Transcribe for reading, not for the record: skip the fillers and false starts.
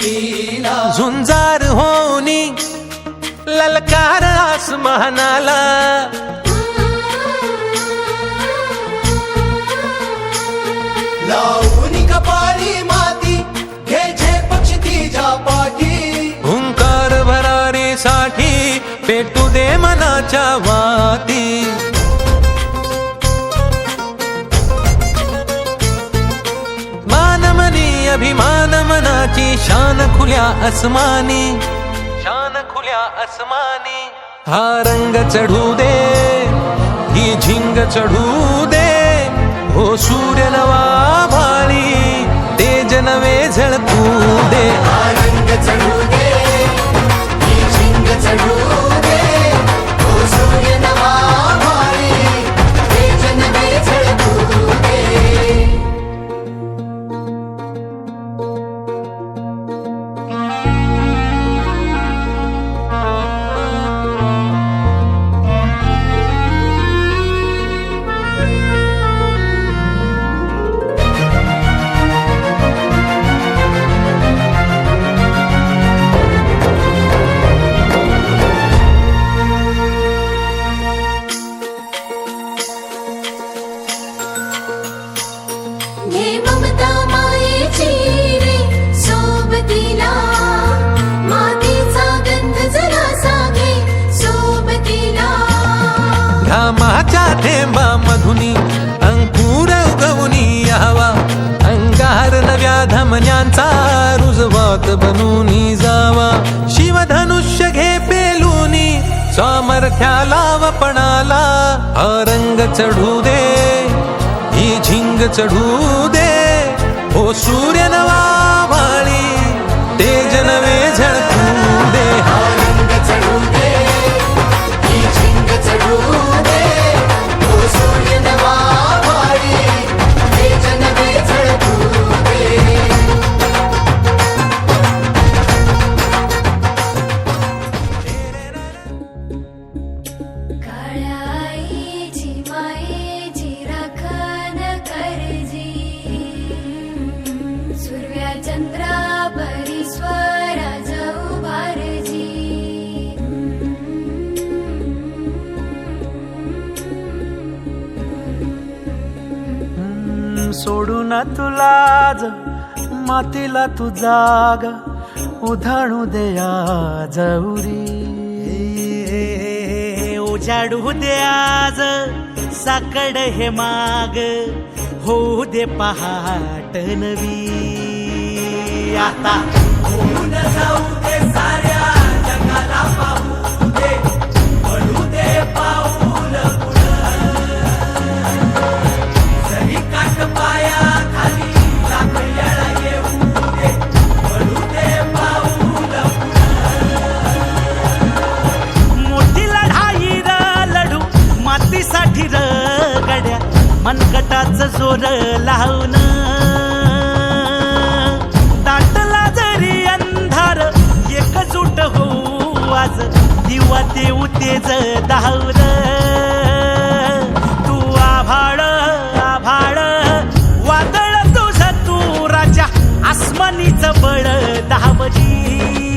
लीला झुंजार होनी ललकार आसमानाला लावून कपाळी माती घे पक्षी तिच्या पाठी हुंकार भरारीसाठी पेटू दे मनाच्या वाती मानमनी अभिमान मनाची शान खुल्या आसमानी शान खुल्या आसमानी हा रंग चढू दे ही झिंग चढू दे हो सूर्य नवा भाळी तेज नवे झळकू दे हा रंग चढू दे ही झिंग चढू दे ओ सूर्य नवा भाळी तेज नवे झळकू दे घे ममता मायेची रे सोबतीला मातीचा गंध जरासा घे सोबतीला घामाच्या थेंबा मधुनी अंकुर उगवूनी यावा अंगार नव्या धमन्यांचा रुजवात बनूनी जावा शिवधनुष्य घे पेलूनी सामर्थ्याला वपणाला हा रंग चढू दे ही झिंग चढू दे हो सूर्य नवा भाळी तेज नवे झळकू दे हा रंग चढू दे ही झिंग चढू दे ओ सूर्य नवा भाळी तेज नवे झळकू दे काळाईची मायेची राखण करजी सूर्या चंद्रा परिस्वरा जाऊ बारजी सोडून तुला मातीला तू जाग उधाणू दया जवरी उजाडू दे आज साकड हे माग होऊ दे पहाट नवी आता होऊन जाऊ दे साऱ्या जगाला पाहू दे पडू दे पाऊल जरी काट पाया खाली लाकड्याला येऊ दे पडू दे पाऊल मोठी लढाई र लढू मातीसाठी र गड्या मनगटाच जोर लावून दाटला जरी अंधार एकजूट होऊ आज दिवा देऊ तेज धावर तू आभाळ आभाळ वादळ तुझ तू राजा आसमानीच बळ धावजी